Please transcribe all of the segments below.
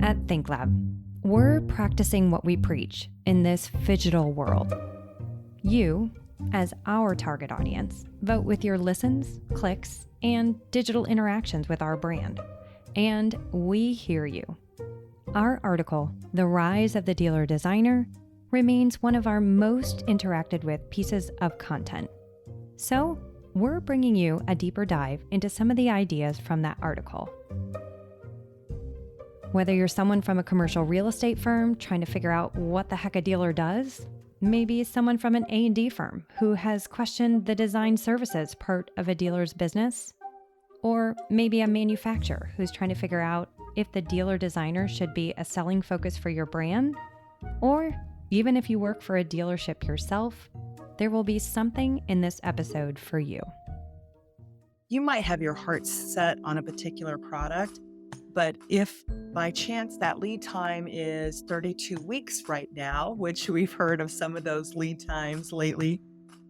At ThinkLab, we're practicing what we preach in this phygital world. You, as our target audience, vote with your listens, clicks, and digital interactions with our brand. And we hear you. Our article, The Rise of the Dealer Designer, remains one of our most interacted with pieces of content. So, we're bringing you a deeper dive into some of the ideas from that article. Whether you're someone from a commercial real estate firm trying to figure out what the heck a dealer does, maybe someone from an A&D firm who has questioned the design services part of a dealer's business, or maybe a manufacturer who's trying to figure out if the dealer designer should be a selling focus for your brand, or even if you work for a dealership yourself, there will be something in this episode for you. You might have your heart set on a particular product, but if by chance that lead time is 32 weeks right now, which we've heard of some of those lead times lately,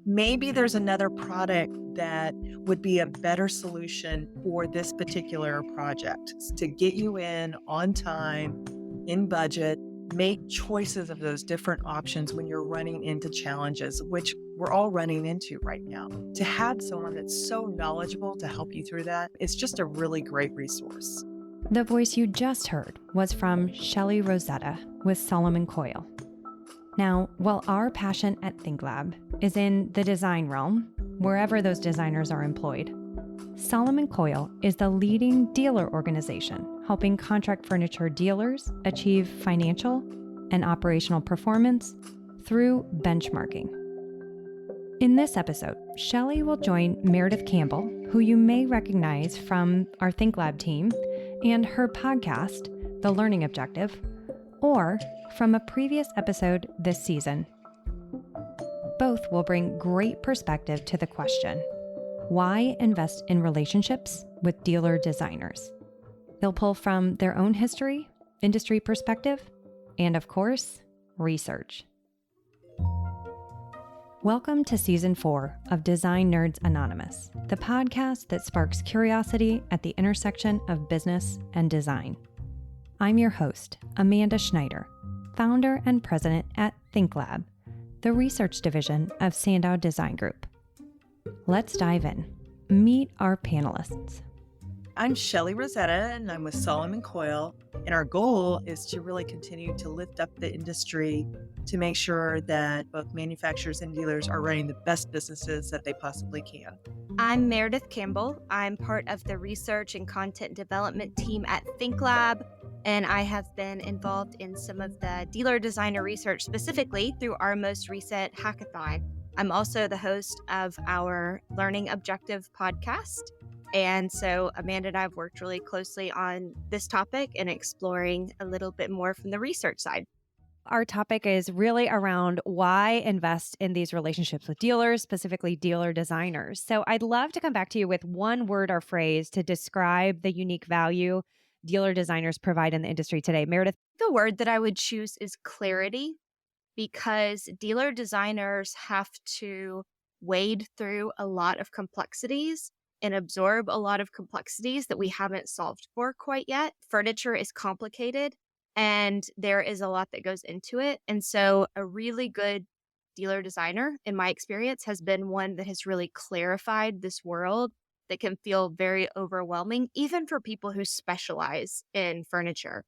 maybe there's another product that would be a better solution for this particular project to get you in on time, in budget. Make choices of those different options when you're running into challenges, which we're all running into right now. To have someone that's so knowledgeable to help you through that, it's just a really great resource. The voice you just heard was from Shelley Rosetta with Solomon Coyle. Now, while our passion at ThinkLab is in the design realm, wherever those designers are employed, Solomon Coyle is the leading dealer organization helping contract furniture dealers achieve financial and operational performance through benchmarking. In this episode, Shelley will join Meredith Campbell, who you may recognize from our ThinkLab team and her podcast, The Learning Objective, or from a previous episode this season. Both will bring great perspective to the question, why invest in relationships with dealer designers? They'll pull from their own history, industry perspective, and of course, research. Welcome to Season 4 of Design Nerds Anonymous, the podcast that sparks curiosity at the intersection of business and design. I'm your host, Amanda Schneider, founder and president at ThinkLab, the research division of Sandow Design Group. Let's dive in. Meet our panelists. I'm Shelley Rosetta, and I'm with Solomon Coyle, and our goal is to really continue to lift up the industry to make sure that both manufacturers and dealers are running the best businesses that they possibly can. I'm Meredith Campbell. I'm part of the research and content development team at ThinkLab, and I have been involved in some of the dealer designer research, specifically through our most recent hackathon. I'm also the host of our Learning Objective podcast. And so Amanda and I have worked really closely on this topic and exploring a little bit more from the research side. Our topic is really around why invest in these relationships with dealers, specifically dealer designers. So I'd love to come back to you with one word or phrase to describe the unique value dealer designers provide in the industry today. Meredith? The word that I would choose is clarity, because dealer designers have to wade through a lot of complexities and absorb a lot of complexities that we haven't solved for quite yet. Furniture is complicated and there is a lot that goes into it. And so a really good dealer designer, in my experience, has been one that has really clarified this world that can feel very overwhelming, even for people who specialize in furniture.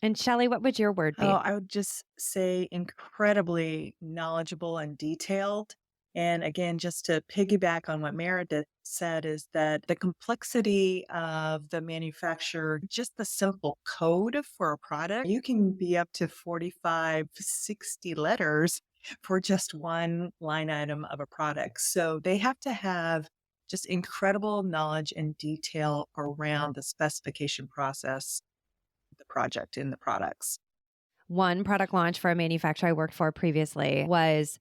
And Shelley, what would your word be? I would just say incredibly knowledgeable and detailed. And again, just to piggyback on what Meredith said, is that the complexity of the manufacturer, just the simple code for a product, you can be up to 45, 60 letters for just one line item of a product. So they have to have just incredible knowledge and detail around the specification process, the project and the products. One product launch for a manufacturer I worked for previously was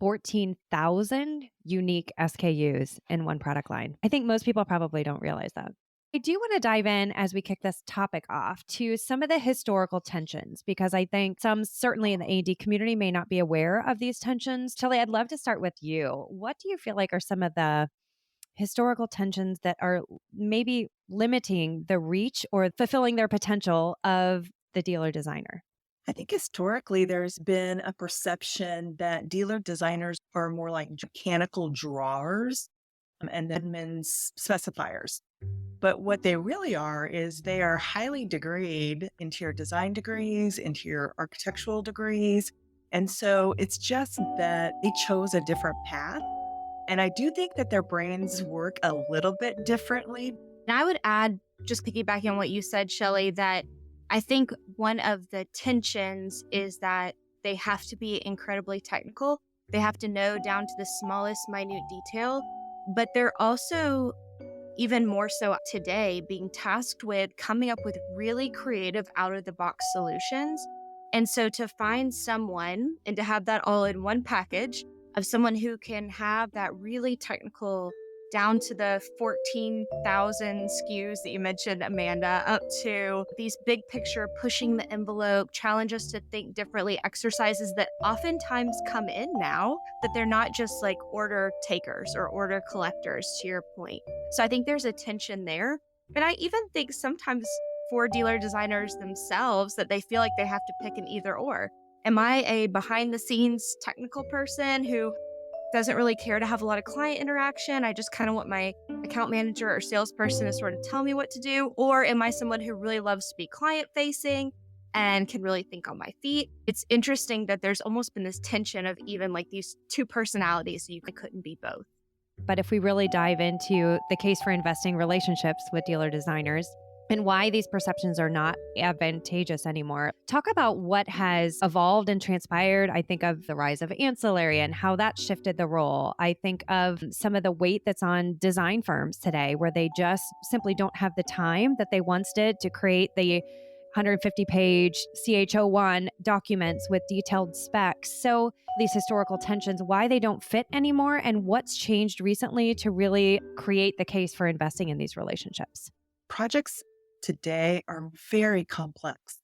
14,000 unique SKUs in one product line. I think most people probably don't realize that. I do want to dive in as we kick this topic off to some of the historical tensions, because I think some certainly in the A&D community may not be aware of these tensions. Shelley, I'd love to start with you. What do you feel like are some of the historical tensions that are maybe limiting the reach or fulfilling their potential of the dealer designer? I think historically there's been a perception that dealer designers are more like mechanical drawers and admins specifiers. But what they really are is they are highly degreed interior design degrees, interior architectural degrees. And so it's just that they chose a different path. And I do think that their brains work a little bit differently. And I would add, just piggybacking on what you said, Shelley, that I think one of the tensions is that they have to be incredibly technical. They have to know down to the smallest minute detail, but they're also even more so today being tasked with coming up with really creative out of the box solutions. And so to find someone and to have that all in one package of someone who can have that really technical down to the 14,000 SKUs that you mentioned, Amanda, up to these big picture, pushing the envelope, challenge us to think differently, exercises that oftentimes come in now that they're not just like order takers or order collectors, to your point. So I think there's a tension there. And I even think sometimes for dealer designers themselves that they feel like they have to pick an either or. Am I a behind the scenes technical person who doesn't really care to have a lot of client interaction? I just kind of want my account manager or salesperson to sort of tell me what to do. Or am I someone who really loves to be client facing and can really think on my feet? It's interesting that there's almost been this tension of even like these two personalities. So you couldn't be both. But if we really dive into the case for investing relationships with dealer designers and why these perceptions are not advantageous anymore, talk about what has evolved and transpired. I think of the rise of ancillary and how that shifted the role. I think of some of the weight that's on design firms today, where they just simply don't have the time that they once did to create the 150-page CH01 documents with detailed specs. So these historical tensions, why they don't fit anymore, and what's changed recently to really create the case for investing in these relationships. Projects today are very complex.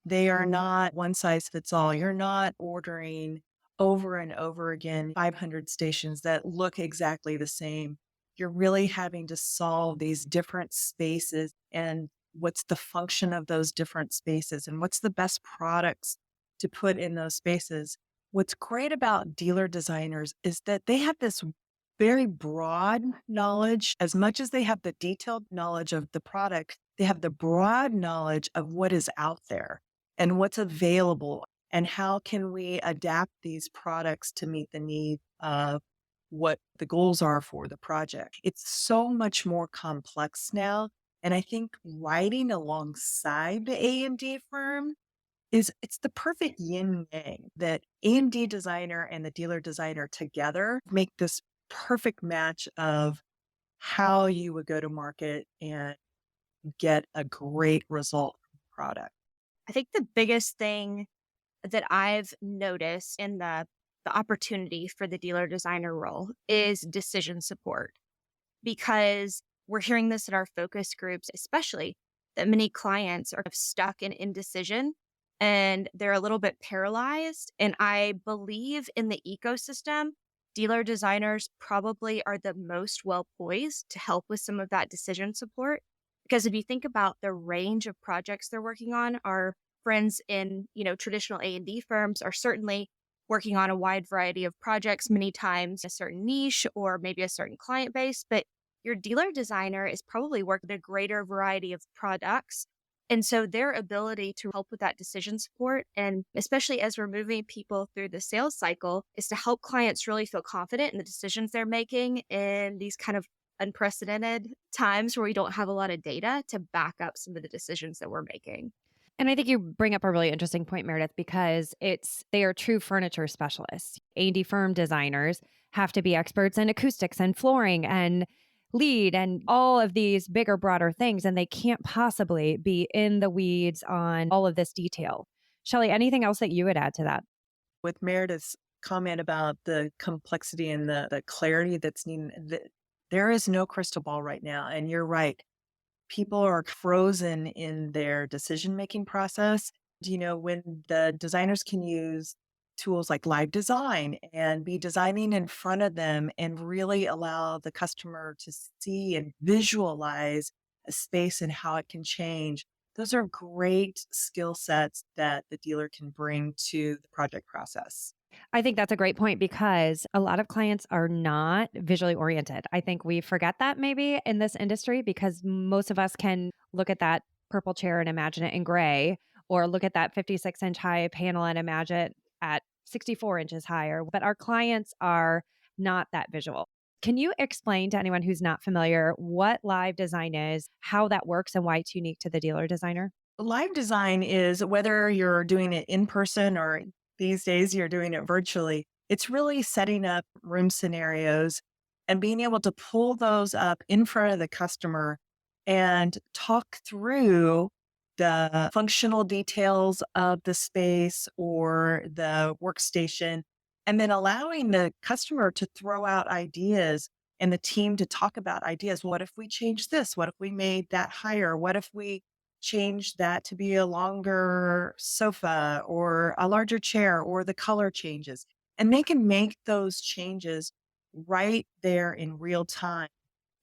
They are not one size fits all. You're not ordering over and over again 500 stations that look exactly the same. You're really having to solve these different spaces and what's the function of those different spaces and what's the best products to put in those spaces. What's great about dealer designers is that they have this very broad knowledge. As much as they have the detailed knowledge of the product, they have the broad knowledge of what is out there and what's available and how can we adapt these products to meet the need of what the goals are for the project. It's so much more complex now. And I think writing alongside the A&D firm it's the perfect yin yang, that A&D designer and the dealer designer together make this perfect match of how you would go to market and get a great result from the product. I think the biggest thing that I've noticed in the opportunity for the dealer designer role is decision support, because we're hearing this in our focus groups, especially that many clients are stuck in indecision and they're a little bit paralyzed. And I believe in the ecosystem, dealer designers probably are the most well poised to help with some of that decision support. Because if you think about the range of projects they're working on, our friends in, traditional A&D firms are certainly working on a wide variety of projects, many times a certain niche or maybe a certain client base, but your dealer designer is probably working a greater variety of products. And so their ability to help with that decision support, and especially as we're moving people through the sales cycle, is to help clients really feel confident in the decisions they're making in these kind of unprecedented times where we don't have a lot of data to back up some of the decisions that we're making. And I think you bring up a really interesting point, Meredith, because they are true furniture specialists. A&D firm designers have to be experts in acoustics and flooring and lead and all of these bigger, broader things, and they can't possibly be in the weeds on all of this detail. Shelley, anything else that you would add to that? With Meredith's comment about the complexity and the clarity that's needed, there is no crystal ball right now. And you're right. People are frozen in their decision-making process. When the designers can use tools like live design and be designing in front of them and really allow the customer to see and visualize a space and how it can change, Those are great skill sets that the dealer can bring to the project process. I think that's a great point because a lot of clients are not visually oriented. I think we forget that maybe in this industry because most of us can look at that purple chair and imagine it in gray, or look at that 56-inch high panel and imagine it at 64 inches higher. But our clients are not that visual. Can you explain to anyone who's not familiar what live design is, how that works, and why it's unique to the dealer designer? Live design is whether you're doing it in person or these days you're doing it virtually, it's really setting up room scenarios and being able to pull those up in front of the customer and talk through the functional details of the space or the workstation, and then allowing the customer to throw out ideas and the team to talk about ideas. What if we change this? What if we made that higher? What if we change that to be a longer sofa or a larger chair, or the color changes? And they can make those changes right there in real time.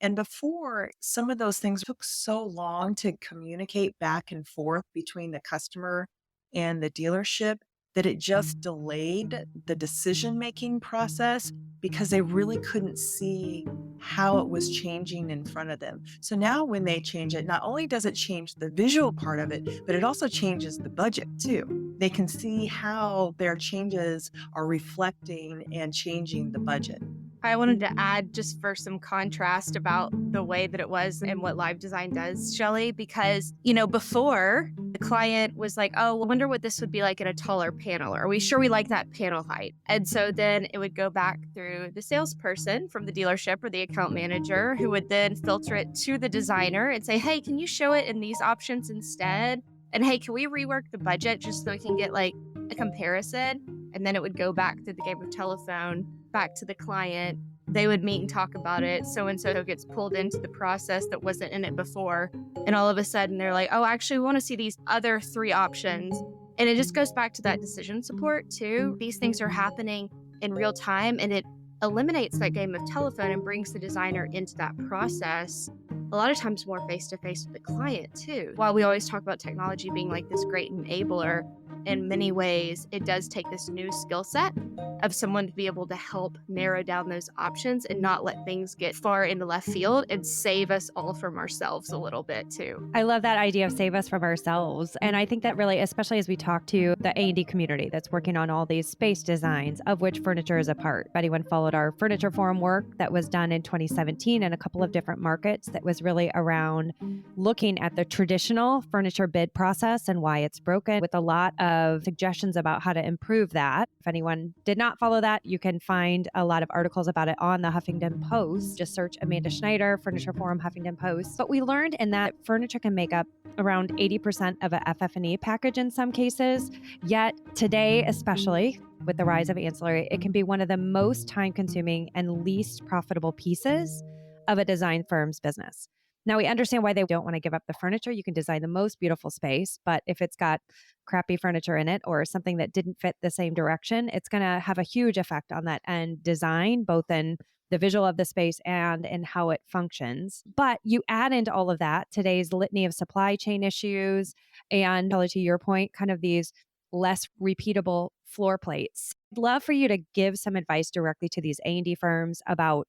And before, some of those things took so long to communicate back and forth between the customer and the dealership that it just delayed the decision making process because they really couldn't see how it was changing in front of them. So now when they change it, not only does it change the visual part of it, but it also changes the budget too. They can see how their changes are reflecting and changing the budget. I wanted to add just for some contrast about the way that it was and what live design does, Shelley, because, before the client was like, oh, I wonder what this would be like in a taller panel. Are we sure we like that panel height? And so then it would go back through the salesperson from the dealership or the account manager who would then filter it to the designer and say, hey, can you show it in these options instead? And hey, can we rework the budget just so we can get like a comparison? And then it would go back through the game of telephone back to the client. They would meet and talk about it. So and so gets pulled into the process that wasn't in it before. And all of a sudden they're like, oh, actually, we want to see these other three options. And it just goes back to that decision support too. These things are happening in real time, and it eliminates that game of telephone and brings the designer into that process a lot of times more face to face with the client too. While we always talk about technology being like this great enabler, in many ways, it does take this new skill set of someone to be able to help narrow down those options and not let things get far into left field and save us all from ourselves a little bit too. I love that idea of save us from ourselves. And I think that really, especially as we talk to the A&D community that's working on all these space designs, of which furniture is a part. If anyone followed our furniture forum work that was done in 2017 in a couple of different markets, that was really around looking at the traditional furniture bid process and why it's broken, with a lot of suggestions about how to improve that. If anyone did not follow that, you can find a lot of articles about it on the Huffington Post. Just search Amanda Schneider, Furniture Forum, Huffington Post. But we learned in that furniture can make up around 80% of a FF&E package in some cases. Yet today, especially with the rise of ancillary, it can be one of the most time-consuming and least profitable pieces of a design firm's business. Now, we understand why they don't want to give up the furniture. You can design the most beautiful space, but if it's got crappy furniture in it or something that didn't fit the same direction, it's going to have a huge effect on that end design, both in the visual of the space and in how it functions. But you add into all of that today's litany of supply chain issues and, Kelly, to your point, kind of these less repeatable floor plates. I'd love for you to give some advice directly to these A&D firms about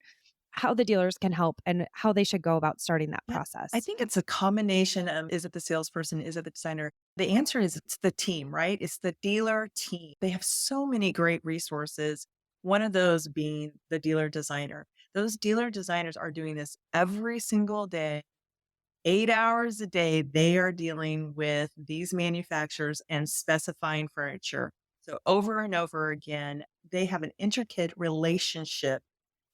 how the dealers can help and how they should go about starting that Yeah, process. I think it's a combination of, is it the salesperson? Is it the designer? The answer is it's the team, right? It's the dealer team. They have so many great resources. One of those being the dealer designer. Those dealer designers are doing this every single day, 8 hours a day. They are dealing with these manufacturers and specifying furniture. So over and over again, they have an intricate relationship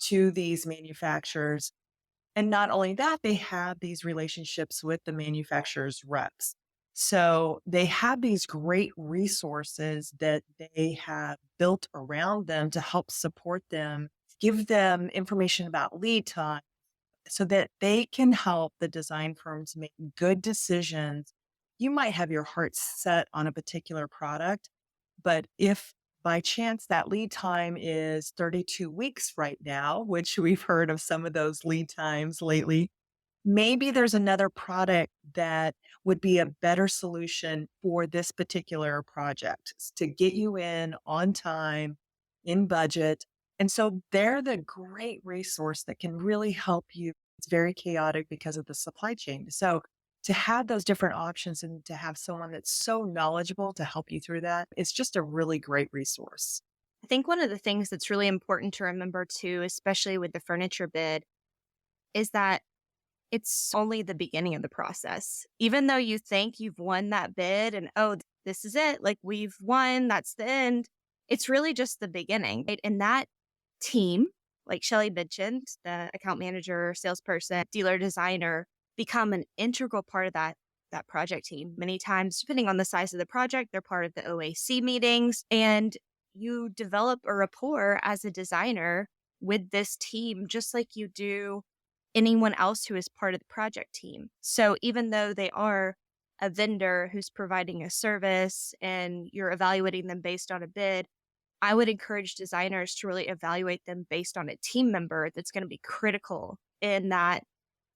to these manufacturers. And not only that, they have these relationships with the manufacturer's reps. So they have these great resources that they have built around them to help support them, give them information about lead time so that they can help the design firms make good decisions. You might have your heart set on a particular product, but if by chance that lead time is 32 weeks right now, which we've heard of some of those lead times lately, maybe there's another product that would be a better solution for this particular project to get you in on time, in budget. And so they're the great resource that can really help you. It's very chaotic because of the supply chain. So to have those different options and to have someone that's so knowledgeable to help you through that, it's just a really great resource. I think one of the things that's really important to remember too, especially with the furniture bid, is that it's only the beginning of the process. Even though you think you've won that bid and, oh, this is it, like we've won, that's the end, it's really just the beginning. Right? And that team, like Shelley mentioned, the account manager, salesperson, dealer designer, become an integral part of that project team. Many times, depending on the size of the project, they're part of the OAC meetings, and you develop a rapport as a designer with this team, just like you do anyone else who is part of the project team. So even though they are a vendor who's providing a service and you're evaluating them based on a bid, I would encourage designers to really evaluate them based on a team member that's going to be critical in that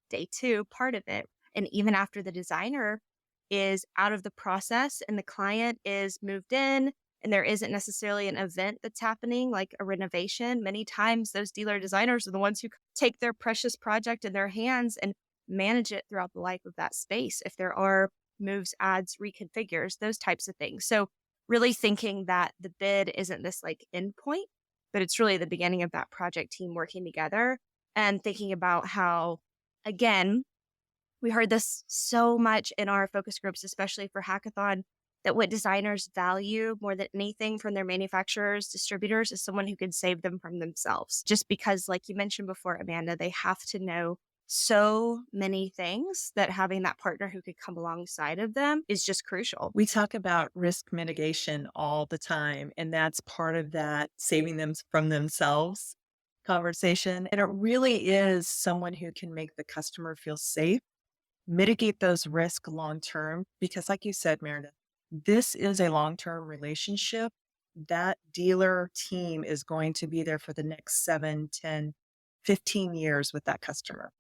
day two part of it. And even after the designer is out of the process and the client is moved in and there isn't necessarily an event that's happening like a renovation, many times those dealer designers are the ones who take their precious project in their hands and manage it throughout the life of that space. If there are moves, adds, reconfigures, those types of things. So really thinking that the bid isn't this like end point, but it's really the beginning of that project team working together and thinking about how, again, we heard this so much in our focus groups, especially for Hackathon, that what designers value more than anything from their manufacturers, distributors, is someone who can save them from themselves. Just because, like you mentioned before, Amanda, they have to know so many things that having that partner who could come alongside of them is just crucial. We talk about risk mitigation all the time, and that's part of that saving them from themselves conversation. And it really is someone who can make the customer feel safe, mitigate those risks long term. Because, like you said, Meredith, this is a long term relationship. That dealer team is going to be there for the next 7, 10, 15 years with that customer.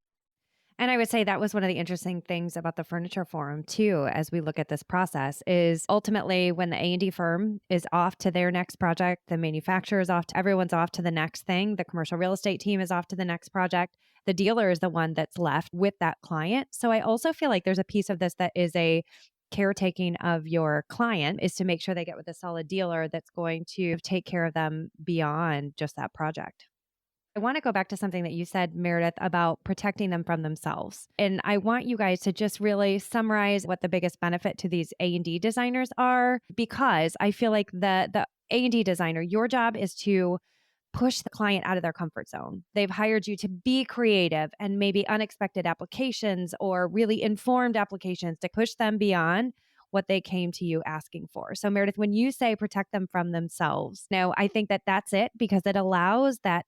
And I would say that was one of the interesting things about the furniture forum too, as we look at this process, is ultimately when the A&D firm is off to their next project, the manufacturer is off, everyone's off to the next thing, the commercial real estate team is off to the next project. The dealer is the one that's left with that client. So I also feel like there's a piece of this that is a caretaking of your client, is to make sure they get with a solid dealer that's going to take care of them beyond just that project. I want to go back to something that you said, Meredith, about protecting them from themselves. And I want you guys to just really summarize what the biggest benefit to these A&D designers are, because I feel like the A&D designer, your job is to push the client out of their comfort zone. They've hired you to be creative and maybe unexpected applications or really informed applications to push them beyond what they came to you asking for. So Meredith, when you say protect them from themselves, now I think that that's it, because it allows that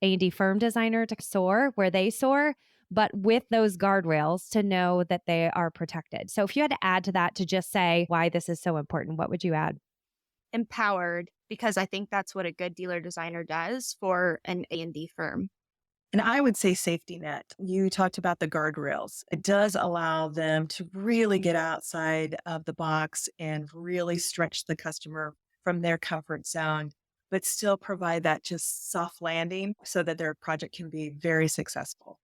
A&D firm designer to soar where they soar, but with those guardrails to know that they are protected. So if you had to add to that to just say why this is so important, what would you add? Empowered, because I think that's what a good dealer designer does for an A&D firm. And I would say safety net. You talked about the guardrails. It does allow them to really get outside of the box and really stretch the customer from their comfort zone, but still provide that just soft landing so that their project can be very successful.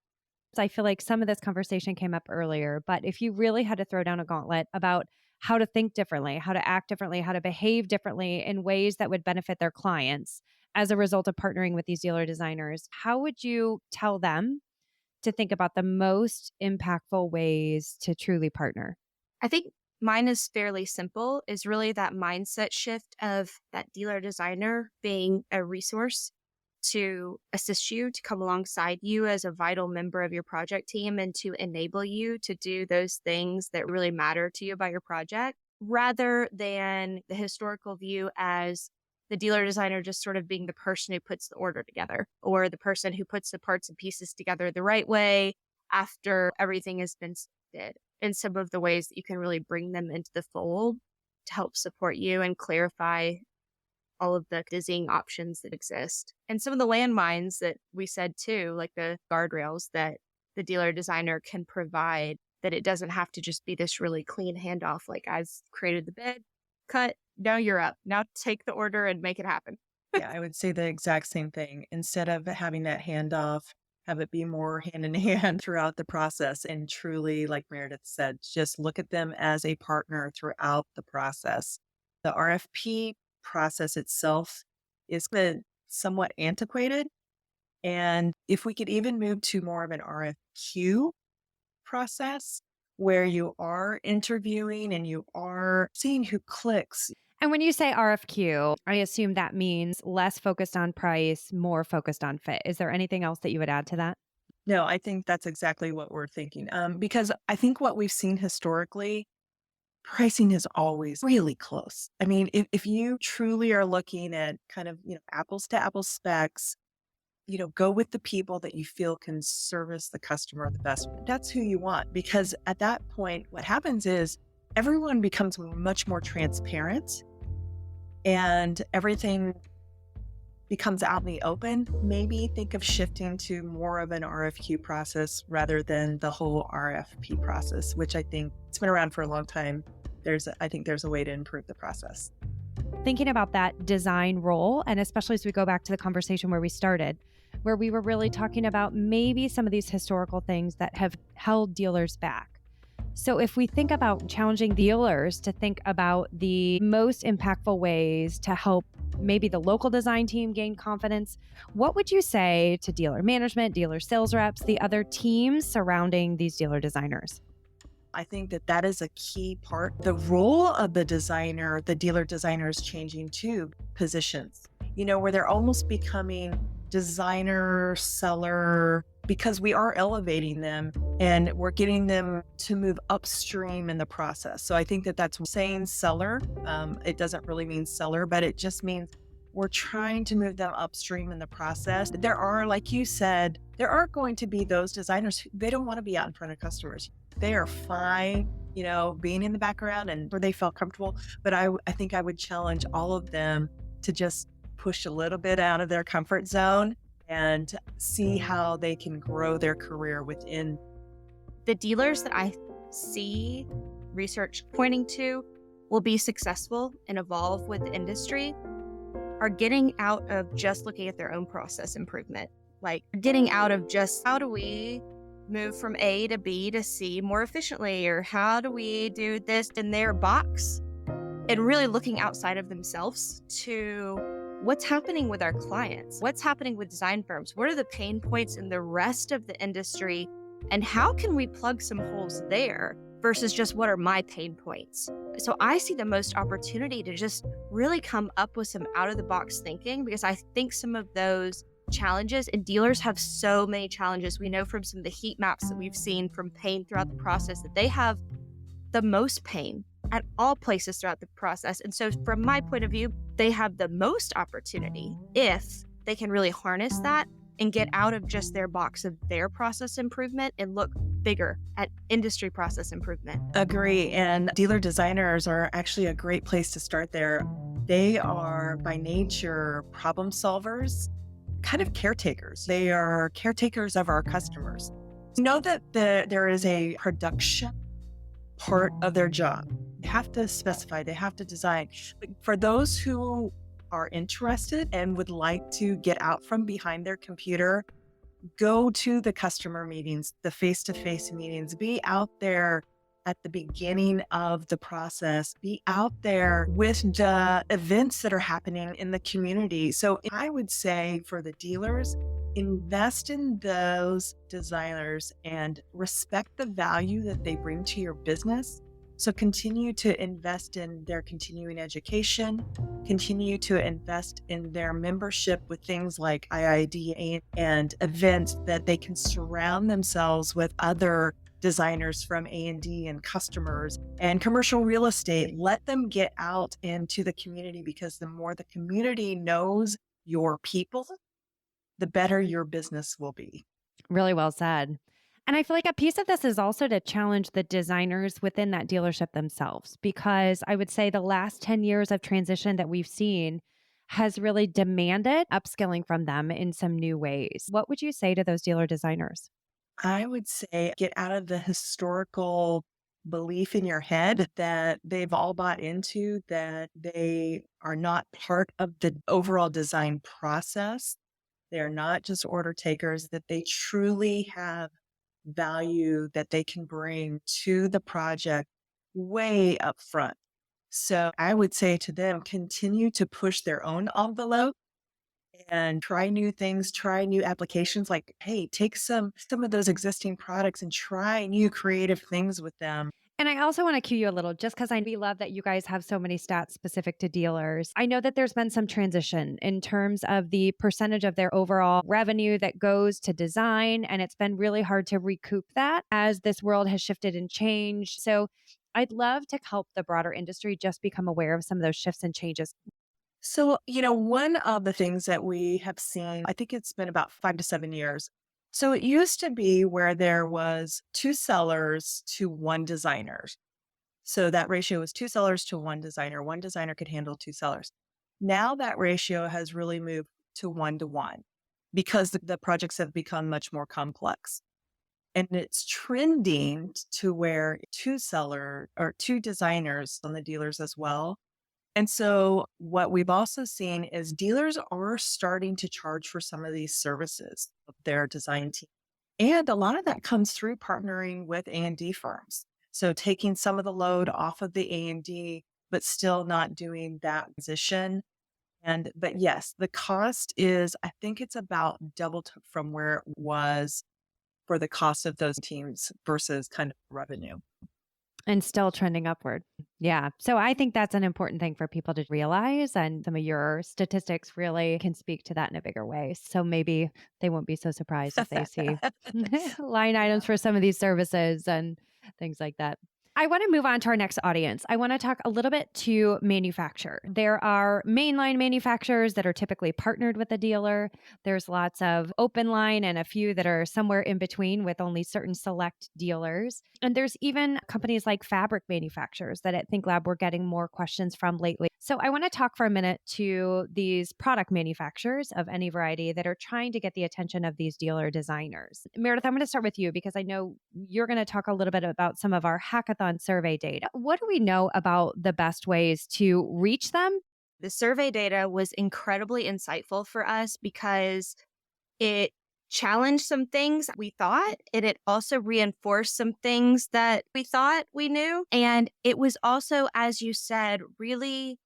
I feel like some of this conversation came up earlier, but if you really had to throw down a gauntlet about how to think differently, how to act differently, how to behave differently in ways that would benefit their clients as a result of partnering with these dealer designers, how would you tell them to think about the most impactful ways to truly partner? I think mine is fairly simple, is really that mindset shift of that dealer designer being a resource to assist you, to come alongside you as a vital member of your project team and to enable you to do those things that really matter to you about your project, rather than the historical view as the dealer designer just sort of being the person who puts the order together or the person who puts the parts and pieces together the right way after everything has been did. And some of the ways that you can really bring them into the fold to help support you and clarify all of the dizzying options that exist. And some of the landmines that we said too, like the guardrails that the dealer designer can provide that it doesn't have to just be this really clean handoff. Like, I've created the bid, cut, now you're up. Now take the order and make it happen. Yeah, I would say the exact same thing. Instead of having that handoff, have it be more hand in hand throughout the process. And truly, like Meredith said, just look at them as a partner throughout the process. The RFP process itself is somewhat antiquated. And if we could even move to more of an RFQ process where you are interviewing and you are seeing who clicks. And when you say RFQ, I assume that means less focused on price, more focused on fit. Is there anything else that you would add to that? No, I think that's exactly what we're thinking. Because I think what we've seen historically, pricing is always really close. I mean, if you truly are looking at kind of, apples to apples specs, go with the people that you feel can service the customer the best. That's who you want, because at that point, what happens is everyone becomes much more transparent and everything becomes out in the open. Maybe think of shifting to more of an RFQ process rather than the whole RFP process, which I think it's been around for a long time. I think there's a way to improve the process. Thinking about that design role, and especially as we go back to the conversation where we started, where we were really talking about maybe some of these historical things that have held dealers back. So if we think about challenging dealers to think about the most impactful ways to help maybe the local design team gain confidence, what would you say to dealer management, dealer sales reps, the other teams surrounding these dealer designers? I think that is a key part. The role of the designer, the dealer designer, is changing too, positions, where they're almost becoming designer, seller, because we are elevating them and we're getting them to move upstream in the process. So I think that's saying seller. It doesn't really mean seller, but it just means we're trying to move them upstream in the process. There are, like you said, there are going to be those designers who they don't want to be out in front of customers. They are fine, being in the background and where they felt comfortable. But I think I would challenge all of them to just push a little bit out of their comfort zone and see how they can grow their career within. The dealers that I see research pointing to will be successful and evolve with the industry are getting out of just looking at their own process improvement, like getting out of just how do we move from A to B to C more efficiently, or how do we do this in their box, and really looking outside of themselves to what's happening with our clients, what's happening with design firms, what are the pain points in the rest of the industry, and how can we plug some holes there versus just what are my pain points. So I see the most opportunity to just really come up with some out of the box thinking, because I think some of those challenges, and dealers have so many challenges. We know from some of the heat maps that we've seen from pain throughout the process that they have the most pain at all places throughout the process. And so from my point of view, they have the most opportunity if they can really harness that and get out of just their box of their process improvement and look bigger at industry process improvement. Agree. And dealer designers are actually a great place to start there. They are by nature problem solvers, kind of caretakers. They are caretakers of our customers. Know that there is a production part of their job. They have to specify, they have to design. But for those who are interested and would like to get out from behind their computer, go to the customer meetings, the face-to-face meetings, be out there at the beginning of the process, be out there with the events that are happening in the community. So I would say for the dealers, invest in those designers and respect the value that they bring to your business. So continue to invest in their continuing education, continue to invest in their membership with things like IID and events that they can surround themselves with other designers from A&D and customers and commercial real estate. Let them get out into the community, because the more the community knows your people, the better your business will be. Really well said. And I feel like a piece of this is also to challenge the designers within that dealership themselves, because I would say the last 10 years of transition that we've seen has really demanded upskilling from them in some new ways. What would you say to those dealer designers? I would say get out of the historical belief in your head that they've all bought into, that they are not part of the overall design process. They're not just order takers, that they truly have value that they can bring to the project way up front. So I would say to them, continue to push their own envelope and try new things, try new applications. Like, hey, take some of those existing products and try new creative things with them. And I also want to cue you a little just because we love that you guys have so many stats specific to dealers. I know that there's been some transition in terms of the percentage of their overall revenue that goes to design. And it's been really hard to recoup that as this world has shifted and changed. So I'd love to help the broader industry just become aware of some of those shifts and changes. So, one of the things that we have seen, I think it's been about 5 to 7 years. So it used to be where there was two sellers to one designer. So that ratio was two sellers to one designer. One designer could handle two sellers. Now that ratio has really moved to 1 to 1 because the projects have become much more complex. And it's trending to where two seller or two designers on the dealers as well. And so what we've also seen is dealers are starting to charge for some of these services of their design team. And a lot of that comes through partnering with A&D firms. So taking some of the load off of the A&D, but still not doing that position. But yes, the cost is, I think it's about double from where it was for the cost of those teams versus kind of revenue. And still trending upward. Yeah. So I think that's an important thing for people to realize. And some of your statistics really can speak to that in a bigger way. So maybe they won't be so surprised if they see line items for some of these services and things like that. I want to move on to our next audience. I want to talk a little bit to manufacture. There are mainline manufacturers that are typically partnered with a dealer. There's lots of open line and a few that are somewhere in between with only certain select dealers. And there's even companies like fabric manufacturers that at ThinkLab we're getting more questions from lately. So I want to talk for a minute to these product manufacturers of any variety that are trying to get the attention of these dealer designers. Meredith, I'm going to start with you because I know you're going to talk a little bit about some of our hackathon survey data. What do we know about the best ways to reach them? The survey data was incredibly insightful for us because it challenged some things we thought, and it also reinforced some things that we thought we knew. And it was also, as you said, really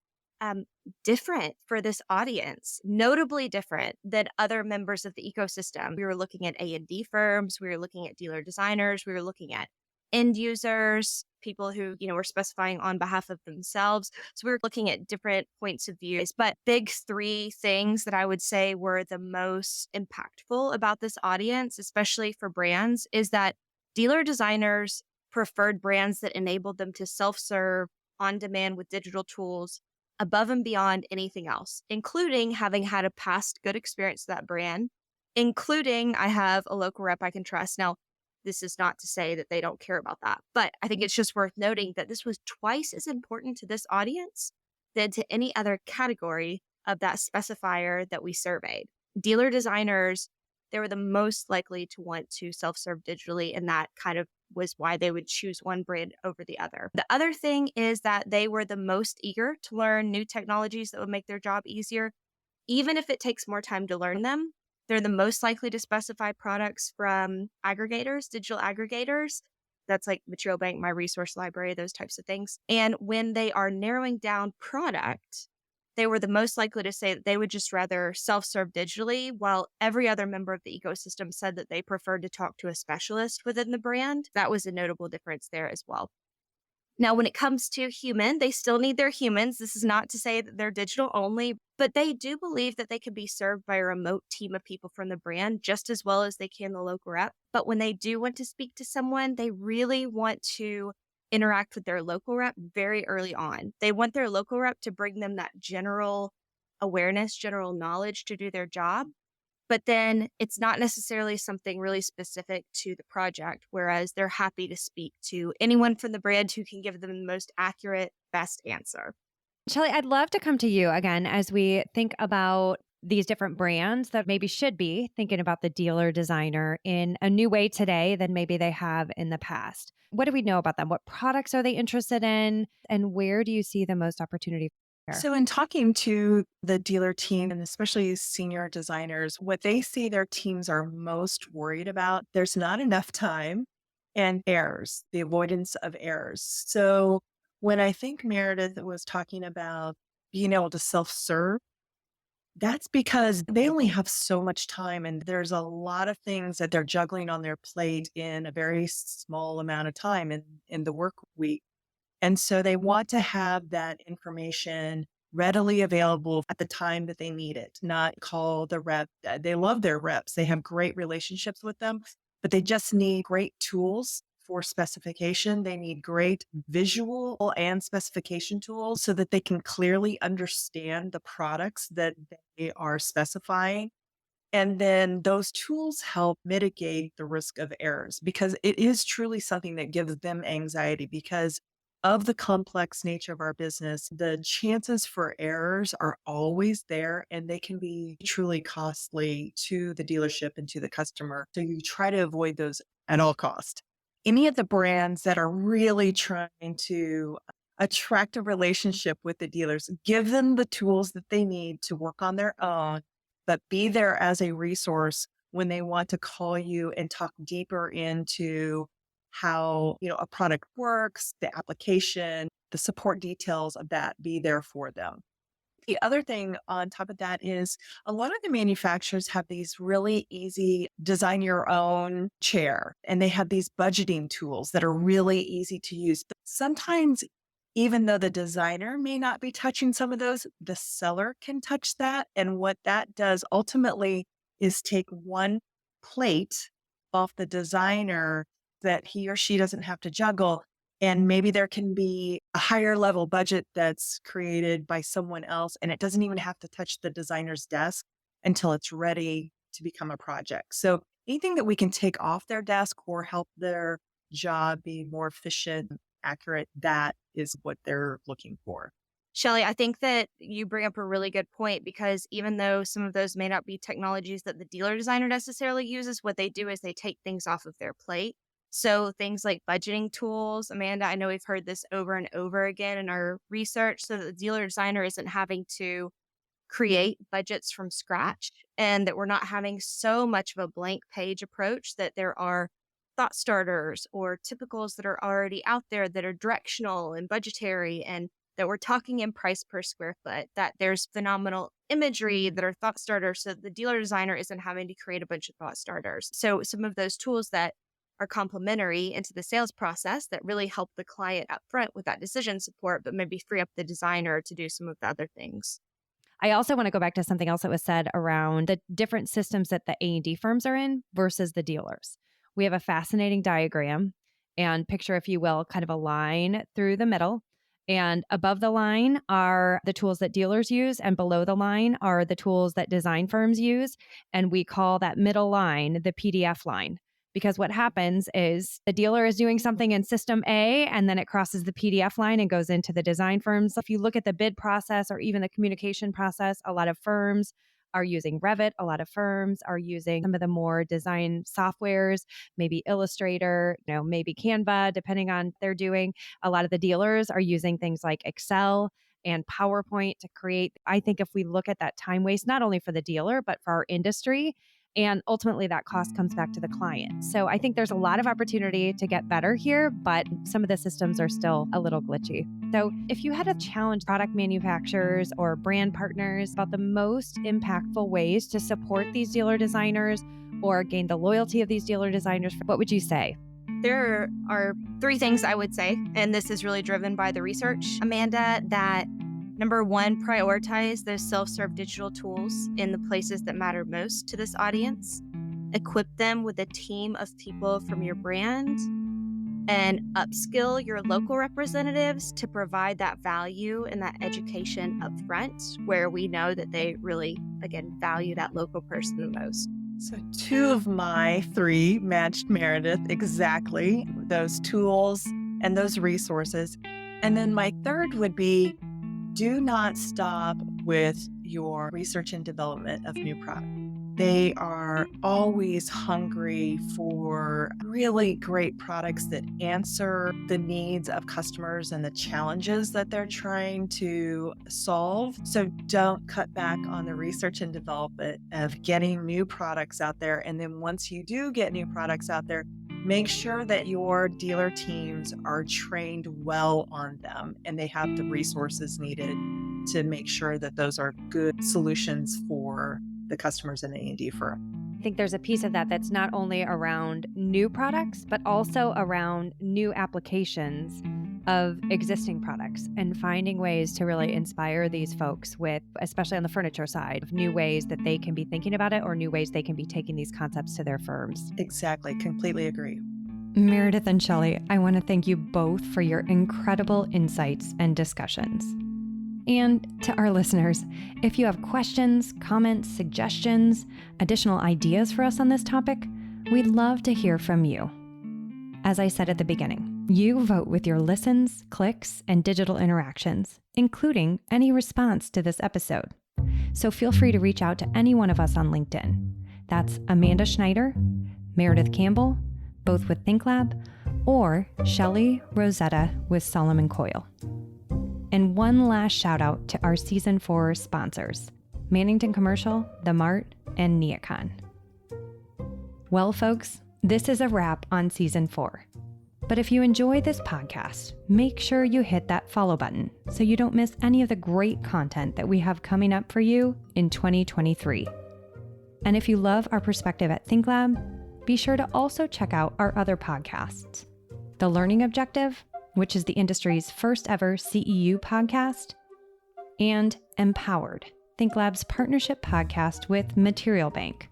different for this audience, notably different than other members of the ecosystem. We were looking at A&D firms, we were looking at dealer designers, we were looking at end users, people who, were specifying on behalf of themselves. So we were looking at different points of views, but big three things that I would say were the most impactful about this audience, especially for brands, is that dealer designers preferred brands that enabled them to self-serve on demand with digital tools above and beyond anything else, including having had a past good experience with that brand, including I have a local rep I can trust. Now, this is not to say that they don't care about that, but I think it's just worth noting that this was twice as important to this audience than to any other category of that specifier that we surveyed. Dealer designers, they were the most likely to want to self-serve digitally, and that kind of was why they would choose one brand over the other. The other thing is that they were the most eager to learn new technologies that would make their job easier, even if it takes more time to learn them. They're the most likely to specify products from aggregators, digital aggregators. That's like Material Bank, My Resource Library, those types of things. And when they are narrowing down product, they were the most likely to say that they would just rather self-serve digitally, while every other member of the ecosystem said that they preferred to talk to a specialist within the brand. That was a notable difference there as well. Now, when it comes to human, they still need their humans. This is not to say that they're digital only, but they do believe that they can be served by a remote team of people from the brand just as well as they can the local rep. But when they do want to speak to someone, they really want to interact with their local rep very early on. They want their local rep to bring them that general awareness, general knowledge to do their job. But then it's not necessarily something really specific to the project, whereas they're happy to speak to anyone from the brand who can give them the most accurate, best answer. Shelley, I'd love to come to you again as we think about these different brands that maybe should be thinking about the dealer designer in a new way today than maybe they have in the past. What do we know about them? What products are they interested in? And where do you see the most opportunity there? So, in talking to the dealer team and especially senior designers, what they say their teams are most worried about, there's not enough time and errors, the avoidance of errors. So, when I think Meredith was talking about being able to self serve, that's because they only have so much time and there's a lot of things that they're juggling on their plate in a very small amount of time in the work week. And so they want to have that information readily available at the time that they need it, not call the rep. They love their reps. They have great relationships with them, but they just need great tools for specification. They need great visual and specification tools so that they can clearly understand the products that they are specifying. And then those tools help mitigate the risk of errors because it is truly something that gives them anxiety because of the complex nature of our business, the chances for errors are always there and they can be truly costly to the dealership and to the customer. So you try to avoid those at all cost. Any of the brands that are really trying to attract a relationship with the dealers, give them the tools that they need to work on their own, but be there as a resource when they want to call you and talk deeper into how, a product works, the application, the support details of that, be there for them. The other thing on top of that is a lot of the manufacturers have these really easy design your own chair, and they have these budgeting tools that are really easy to use. But sometimes, even though the designer may not be touching some of those, the seller can touch that. And what that does ultimately is take one plate off the designer that he or she doesn't have to juggle. And maybe there can be a higher level budget that's created by someone else, and it doesn't even have to touch the designer's desk until it's ready to become a project. So anything that we can take off their desk or help their job be more efficient, accurate, that is what they're looking for. Shelley, I think that you bring up a really good point because even though some of those may not be technologies that the dealer designer necessarily uses, what they do is they take things off of their plate. So things like budgeting tools, Amanda, I know we've heard this over and over again in our research, so that the dealer designer isn't having to create budgets from scratch and that we're not having so much of a blank page approach, that there are thought starters or typicals that are already out there that are directional and budgetary, and that we're talking in price per square foot, that there's phenomenal imagery that are thought starters, so that the dealer designer isn't having to create a bunch of thought starters. So some of those tools that are complementary into the sales process that really help the client up front with that decision support, but maybe free up the designer to do some of the other things. I also want to go back to something else that was said around the different systems that the A&D firms are in versus the dealers. We have a fascinating diagram and picture, if you will, kind of a line through the middle. And above the line are the tools that dealers use, and below the line are the tools that design firms use. And we call that middle line the PDF line. Because what happens is the dealer is doing something in system A, and then it crosses the PDF line and goes into the design firms. If you look at the bid process or even the communication process, a lot of firms are using Revit. A lot of firms are using some of the more design softwares, maybe Illustrator, maybe Canva, depending on what they're doing. A lot of the dealers are using things like Excel and PowerPoint to create. I think if we look at that time waste, not only for the dealer, but for our industry, and ultimately that cost comes back to the client. So I think there's a lot of opportunity to get better here, but some of the systems are still a little glitchy. So if you had to challenge product manufacturers or brand partners about the most impactful ways to support these dealer designers or gain the loyalty of these dealer designers, what would you say? There are three things I would say, and this is really driven by the research, Amanda, that number one, prioritize those self-serve digital tools in the places that matter most to this audience. Equip them with a team of people from your brand, and upskill your local representatives to provide that value and that education up front, where we know that they really, again, value that local person the most. So 2 of my 3 matched Meredith exactly, those tools and those resources. And then my third would be, do not stop with your research and development of new products. They are always hungry for really great products that answer the needs of customers and the challenges that they're trying to solve. So don't cut back on the research and development of getting new products out there. And then once you do get new products out there, make sure that your dealer teams are trained well on them and they have the resources needed to make sure that those are good solutions for the customers in the A&D firm. I think there's a piece of that that's not only around new products, but also around new applications of existing products and finding ways to really inspire these folks with, especially on the furniture side, of new ways that they can be thinking about it or new ways they can be taking these concepts to their firms. Exactly. Completely agree. Meredith and Shelley, I want to thank you both for your incredible insights and discussions. And to our listeners, if you have questions, comments, suggestions, additional ideas for us on this topic, we'd love to hear from you. As I said at the beginning, you vote with your listens, clicks, and digital interactions, including any response to this episode. So feel free to reach out to any one of us on LinkedIn. That's Amanda Schneider, Meredith Campbell, both with ThinkLab, or Shelley Rosetta with Solomon Coyle. And one last shout out to our Season 4 sponsors, Mannington Commercial, The Mart, and Neocon. Well, folks, this is a wrap on Season 4. But if you enjoy this podcast, make sure you hit that follow button so you don't miss any of the great content that we have coming up for you in 2023. And if you love our perspective at ThinkLab, be sure to also check out our other podcasts, The Learning Objective, which is the industry's first ever CEU podcast, and Empowered, ThinkLab's partnership podcast with Material Bank,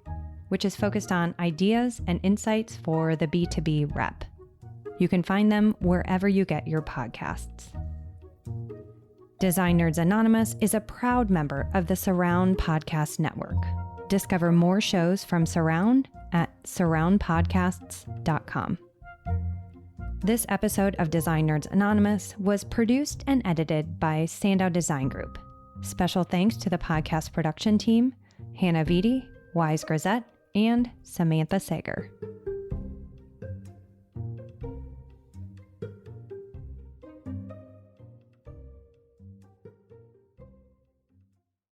which is focused on ideas and insights for the B2B rep. You can find them wherever you get your podcasts. Design Nerds Anonymous is a proud member of the Surround Podcast Network. Discover more shows from Surround at surroundpodcasts.com. This episode of Design Nerds Anonymous was produced and edited by Sandow Design Group. Special thanks to the podcast production team, Hannah Vitti, Wise Grisette, and Samantha Sager.